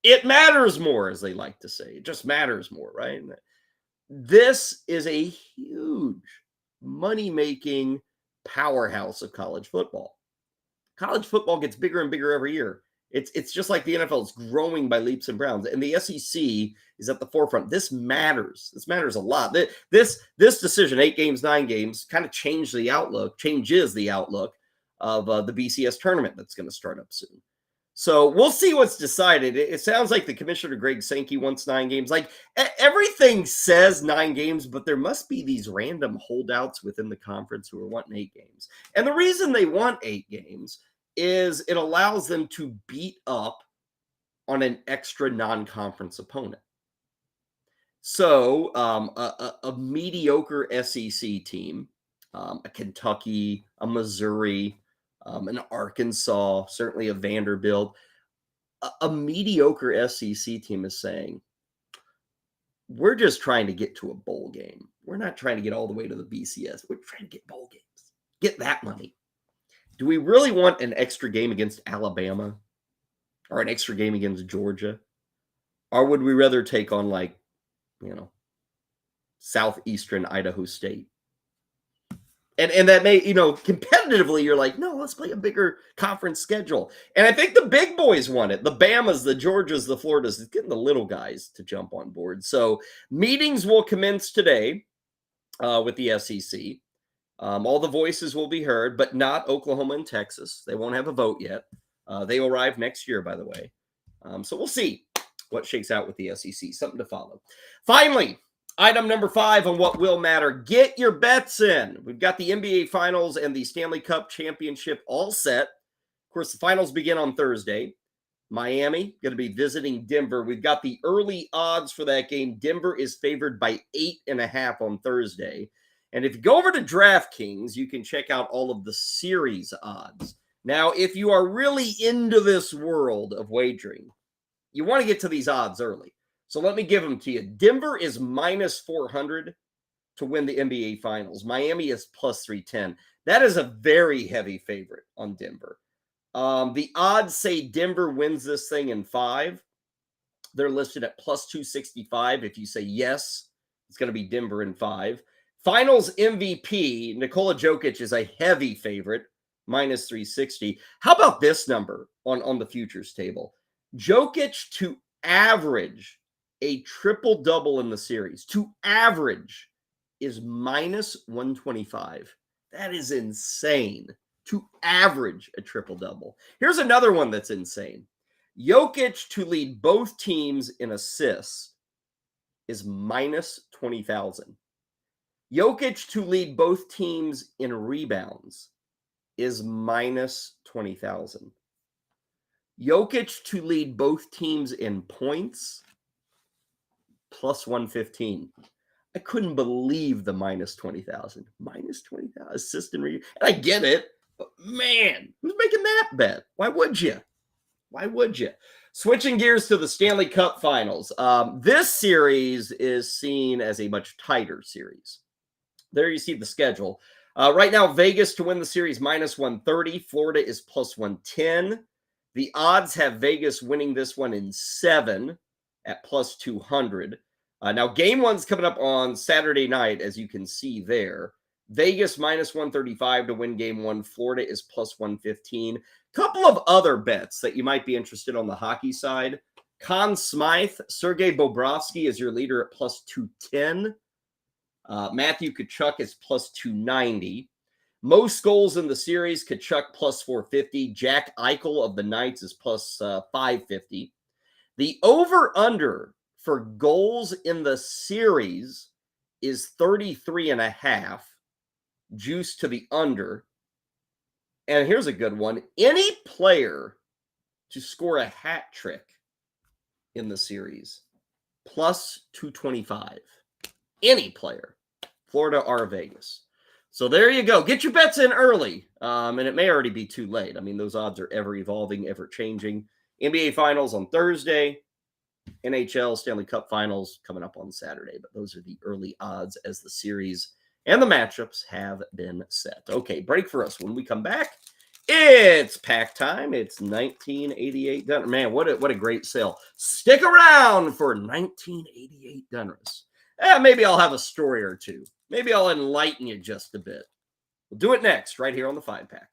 It matters more, as they like to say. It just matters more, right? This is a huge money-making powerhouse of college football. College football gets bigger and bigger every year. It's just like the NFL is growing by leaps and bounds, and the SEC is at the forefront. This matters. This matters a lot. This decision, 8 games, 9 games, kind of changes the outlook of the BCS tournament that's going to start up soon. So we'll see what's decided. It sounds like the commissioner, Greg Sankey, wants 9 games. Like everything says 9 games, but there must be these random holdouts within the conference who are wanting 8 games. And the reason they want 8 games is it allows them to beat up on an extra non-conference opponent. So a mediocre SEC team, a Kentucky, a Missouri, an Arkansas, certainly a Vanderbilt, a mediocre SEC team is saying, we're just trying to get to a bowl game. We're not trying to get all the way to the BCS. We're trying to get bowl games. Get that money. Do we really want an extra game against Alabama or an extra game against Georgia? Or would we rather take on, like, Southeastern Idaho State? And that may, competitively, you're like, no, let's play a bigger conference schedule. And I think the big boys want it. The Bamas, the Georgias, the Floridas, it's getting the little guys to jump on board. So meetings will commence today with the SEC. All the voices will be heard, but not Oklahoma and Texas. They won't have a vote yet. They will arrive next year, by the way. So we'll see what shakes out with the SEC. Something to follow. Finally, item number 5 on what will matter. Get your bets in. We've got the NBA Finals and the Stanley Cup Championship all set. Of course, the finals begin on Thursday. Miami going to be visiting Denver. We've got the early odds for that game. Denver is favored by 8.5 on Thursday. And if you go over to DraftKings, you can check out all of the series odds. Now, if you are really into this world of wagering, you want to get to these odds early. So let me give them to you. Denver is minus 400 to win the NBA Finals. Miami is plus 310. That is a very heavy favorite on Denver. The odds say Denver wins this thing in 5. They're listed at plus 265. If you say yes, it's going to be Denver in 5. Finals MVP, Nikola Jokic is a heavy favorite, minus 360. How about this number on the futures table? Jokic to average a triple-double in the series, to average, is minus 125. That is insane, to average a triple-double. Here's another one that's insane. Jokic to lead both teams in assists is minus 20,000. Jokic to lead both teams in rebounds is minus 20,000. Jokic to lead both teams in points, plus 115. I couldn't believe the minus 20,000. Minus 20,000 assist and rebound. And I get it, but man, who's making that bet? Why would you? Why would you? Switching gears to the Stanley Cup Finals. This series is seen as a much tighter series. There you see the schedule. Right now, Vegas to win the series, minus 130. Florida is plus 110. The odds have Vegas winning this one in 7 at plus 200. Now, game 1's coming up on Saturday night, as you can see there. Vegas minus 135 to win game 1. Florida is plus 115. Couple of other bets that you might be interested on the hockey side. Conn Smythe, Sergei Bobrovsky is your leader at plus 210. Matthew Tkachuk is plus 290. Most goals in the series, Tkachuk plus 450. Jack Eichel of the Knights is plus 550. The over-under for goals in the series is 33.5. Juice to the under. And here's a good one. Any player to score a hat trick in the series, plus 225. Any player. Florida or Vegas. So there you go. Get your bets in early. And it may already be too late. I mean, those odds are ever evolving, ever changing. NBA Finals on Thursday. NHL Stanley Cup Finals coming up on Saturday. But those are the early odds as the series and the matchups have been set. Okay, break for us. When we come back, it's pack time. It's 1988 Donruss. Man, what a great sale. Stick around for 1988 Donruss. Maybe I'll have a story or two. Maybe I'll enlighten you just a bit. We'll do it next, right here on the 5 Pack.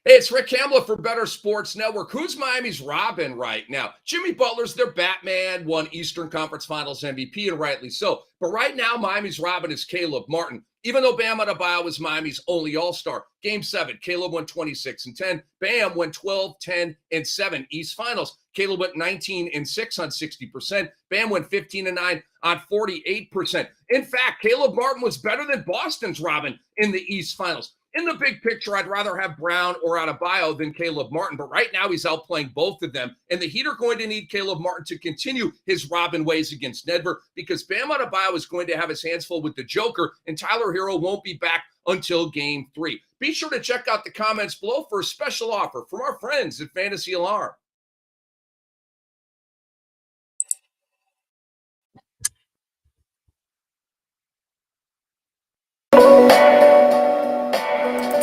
Hey, it's Rick Hamlet for Better Sports Network. Who's Miami's Robin right now? Jimmy Butler's their Batman, won Eastern Conference Finals MVP, and rightly so. But right now, Miami's Robin is Caleb Martin. Even though Bam Adebayo was Miami's only All-Star. Game 7, Caleb went 26-10. Bam went 12-10-7 East Finals. Caleb went 19-6 on 60%. Bam went 15-9 on 48%. In fact, Caleb Martin was better than Boston's Robin in the East Finals. In the big picture, I'd rather have Brown or Adebayo than Caleb Martin, but right now he's outplaying both of them, and the Heat are going to need Caleb Martin to continue his Robin ways against Nedver because Bam Adebayo is going to have his hands full with the Joker, and Tyler Hero won't be back until Game 3. Be sure to check out the comments below for a special offer from our friends at Fantasy Alarm.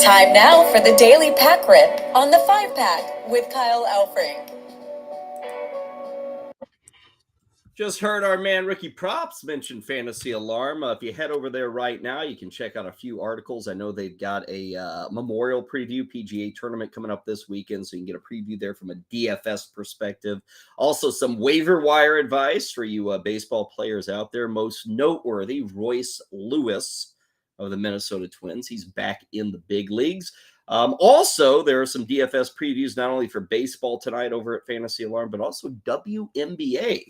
Time now for the Daily Pack Rip on the 5-Pack with Kyle Elfrink. Just heard our man Ricky Props mention Fantasy Alarm. If you head over there right now, you can check out a few articles. I know they've got a Memorial Preview PGA tournament coming up this weekend, so you can get a preview there from a DFS perspective. Also, some waiver wire advice for you baseball players out there. Most noteworthy, Royce Lewis of the Minnesota Twins. He's back in the big leagues. Also, there are some DFS previews not only for baseball tonight over at Fantasy Alarm, but also WNBA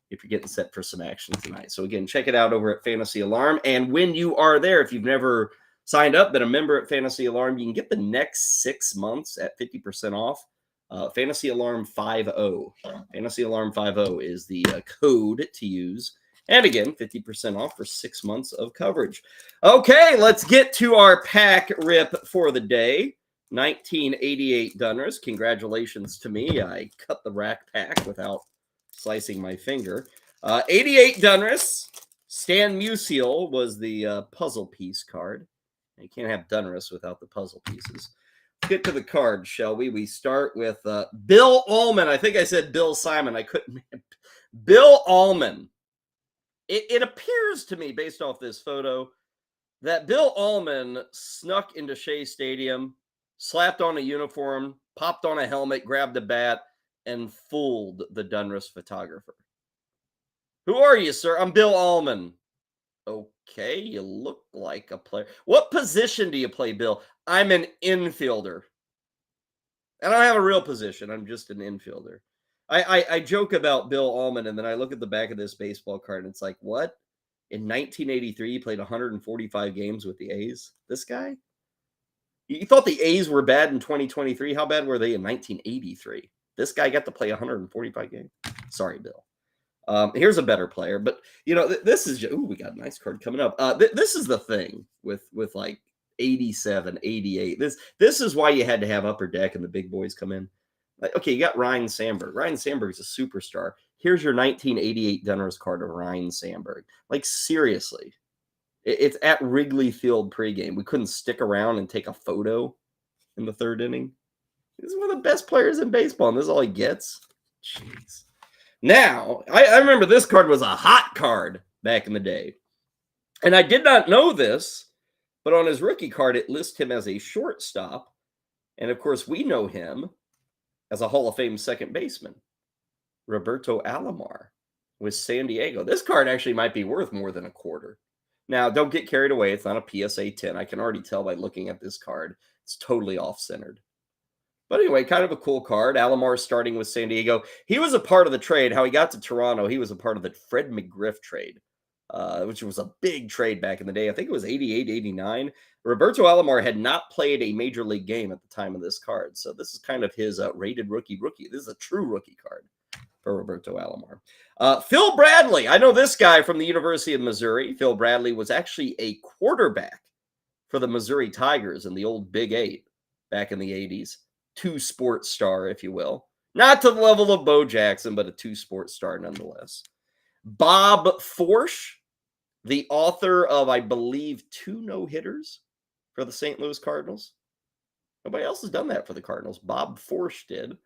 if you're getting set for some action tonight. So again, check it out over at Fantasy Alarm. And when you are there, if you've never signed up, been a member at Fantasy Alarm, you can get the next 6 months at 50% off. Fantasy Alarm 50. Fantasy Alarm 50 is the code to use. And again, 50% off for 6 months of coverage. Okay, let's get to our pack rip for the day. 1988 Donruss. Congratulations to me. I cut the rack pack without slicing my finger. 88 Donruss. Stan Musial was the puzzle piece card. You can't have Donruss without the puzzle pieces. Let's get to the cards, shall we? We start with Bill Ullman. I think I said Bill Simon. I couldn't. Bill Ullman. It appears to me, based off this photo, that Bill Ullman snuck into Shea Stadium, slapped on a uniform, popped on a helmet, grabbed a bat, and fooled the Donruss photographer. Who are you, sir? I'm Bill Ullman. Okay, you look like a player. What position do you play, Bill? I'm an infielder. I don't have a real position. I'm just an infielder. I joke about Bill Ullman, and then I look at the back of this baseball card, and it's like, what? In 1983, he played 145 games with the A's? This guy? You thought the A's were bad in 2023? How bad were they in 1983? This guy got to play 145 games? Sorry, Bill. Here's a better player, but, you know, this is – ooh, we got a nice card coming up. This is the thing with like 87, 88. This is why you had to have Upper Deck and the big boys come in. Like, okay, you got Ryan Sandberg. Ryan Sandberg's a superstar. Here's your 1988 Donruss card of Ryan Sandberg. Like, seriously. It's at Wrigley Field pregame. We couldn't stick around and take a photo in the third inning. He's one of the best players in baseball, and this is all he gets. Jeez. Now, I remember this card was a hot card back in the day. And I did not know this, but on his rookie card, it lists him as a shortstop. And, of course, we know him as a Hall of Fame second baseman, Roberto Alomar with San Diego. This card actually might be worth more than a quarter. Now, don't get carried away. It's not a PSA 10. I can already tell by looking at this card. It's totally off-centered. But anyway, kind of a cool card. Alomar starting with San Diego. He was a part of the trade. How he got to Toronto, he was a part of the Fred McGriff trade, which was a big trade back in the day. I think it was 88, 89. Roberto Alomar had not played a major league game at the time of this card. So this is kind of his rated rookie. This is a true rookie card for Roberto Alomar. Phil Bradley. I know this guy from the University of Missouri. Phil Bradley was actually a quarterback for the Missouri Tigers in the old Big 8 back in the 80s. Two-sport star, if you will. Not to the level of Bo Jackson, but a two-sport star nonetheless. Bob Forsch, the author of, I believe, 2 no-hitters for the St. Louis Cardinals. Nobody else has done that for the Cardinals. Bob Forsch did.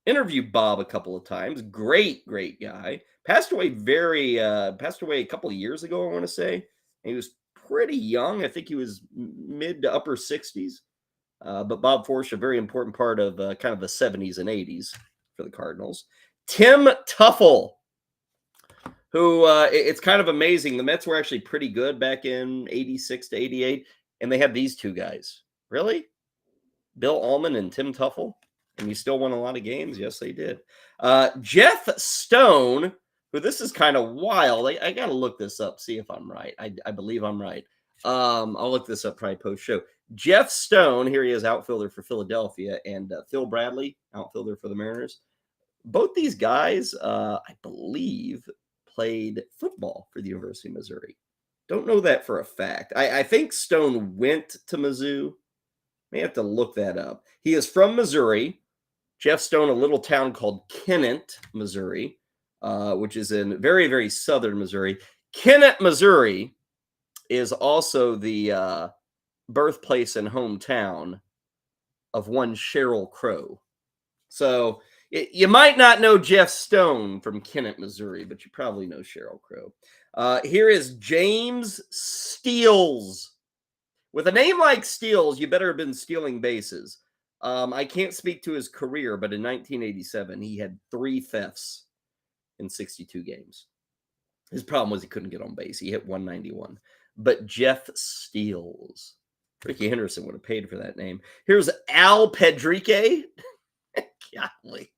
Interviewed Bob a couple of times. Great guy. Passed away a couple of years ago, I want to say. And he was pretty young. I think he was mid to upper 60s. But Bob Forsch, a very important part of kind of the 70s and 80s for the Cardinals. Tim Tuffle, who it's kind of amazing. The Mets were actually pretty good back in 86 to 88, and they had these two guys. Really? Bill Ullman and Tim Tuffle? And you still won a lot of games? Yes, they did. Jeff Stone, who this is kind of wild. I got to look this up, see if I'm right. I believe I'm right. I'll look this up probably post-show. Jeff Stone, here he is, outfielder for Philadelphia, and Phil Bradley, outfielder for the Mariners. Both these guys, I believe, played football for the University of Missouri. Don't know that for a fact. I think Stone went to Mizzou. May have to look that up. He is from Missouri. Jeff Stone, a little town called Kennett, Missouri, which is in very, very southern Missouri. Kennett, Missouri is also the birthplace and hometown of one Sheryl Crow. So you might not know Jeff Stone from Kennett, Missouri, but you probably know Sheryl Crow. Here is James Steels. With a name like Steels, you better have been stealing bases. I can't speak to his career, but in 1987, he had 3 thefts in 62 games. His problem was he couldn't get on base. He hit 191. But Jeff Steels. Ricky Henderson would have paid for that name. Here's Al Pedrique. Golly.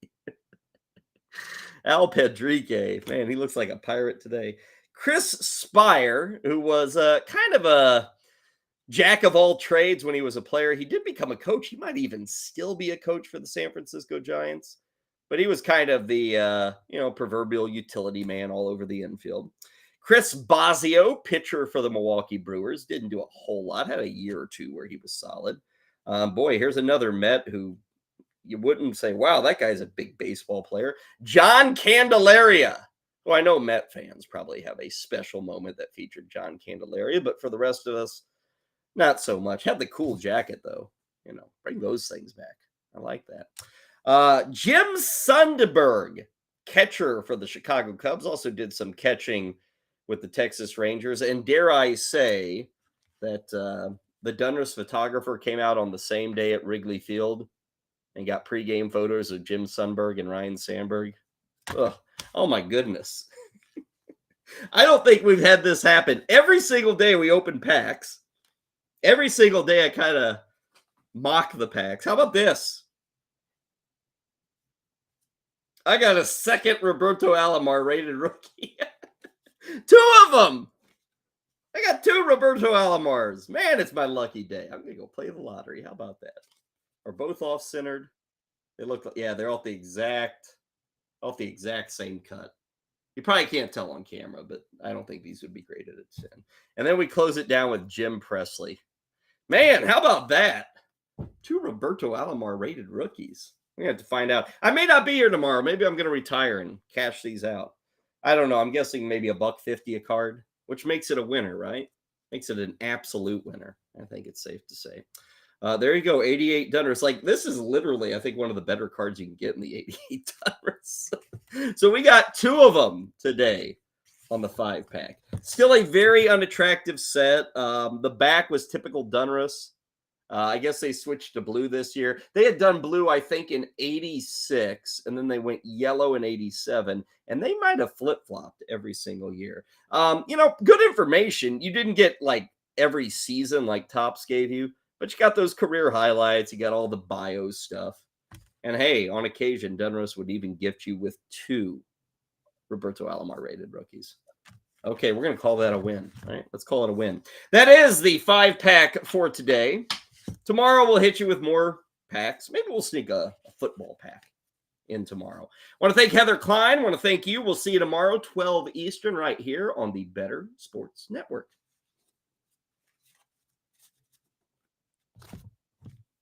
Al Pedrique. Man, he looks like a pirate today. Chris Spire, who was kind of a jack of all trades when he was a player. He did become a coach. He might even still be a coach for the San Francisco Giants. But he was kind of the, proverbial utility man all over the infield. Chris Bosio, pitcher for the Milwaukee Brewers, didn't do a whole lot. Had a year or two where he was solid. Here's another Met who you wouldn't say, wow, that guy's a big baseball player. John Candelaria. Well, I know Met fans probably have a special moment that featured John Candelaria, but for the rest of us, not so much. Had the cool jacket, though. Bring those things back. I like that. Jim Sundberg, catcher for the Chicago Cubs, also did some catching with the Texas Rangers. And dare I say that the Donruss photographer came out on the same day at Wrigley Field and got pregame photos of Jim Sundberg and Ryan Sandberg. Ugh. Oh, my goodness. I don't think we've had this happen. Every single day we open packs. Every single day I kind of mock the packs. How about this? I got a second Roberto Alomar rated rookie. 2 of them. I got 2 Roberto Alomars. Man, it's my lucky day. I'm going to go play the lottery. How about that? Are both off-centered? They look like, yeah, they're off the exact same cut. You probably can't tell on camera, but I don't think these would be graded at 10. And then we close it down with Jim Presley. Man, how about that? 2 Roberto Alomar rated rookies. We have to find out. I may not be here tomorrow. Maybe I'm going to retire and cash these out. I don't know. I'm guessing maybe $1.50 a card, which makes it a winner, right? Makes it an absolute winner. I think it's safe to say. There you go, 88 Donruss. Like, this is literally, I think, one of the better cards you can get in the 88 Donruss. So we got 2 of them today on the 5-pack. Still a very unattractive set. The back was typical Donruss. I guess they switched to blue this year. They had done blue, I think, in 86, and then they went yellow in 87, and they might have flip-flopped every single year. Good information. You didn't get, every season like Topps gave you, but you got those career highlights. You got all the bio stuff. And, hey, on occasion, Donruss would even gift you with 2 Roberto Alomar rated rookies. Okay, we're going to call that a win. All right, let's call it a win. That is the 5-pack for today. Tomorrow we'll hit you with more packs. Maybe we'll sneak a football pack in tomorrow. I want to thank Heather Klein. I want to thank you. We'll see you tomorrow, 12 Eastern, right here on the Better Sports Network.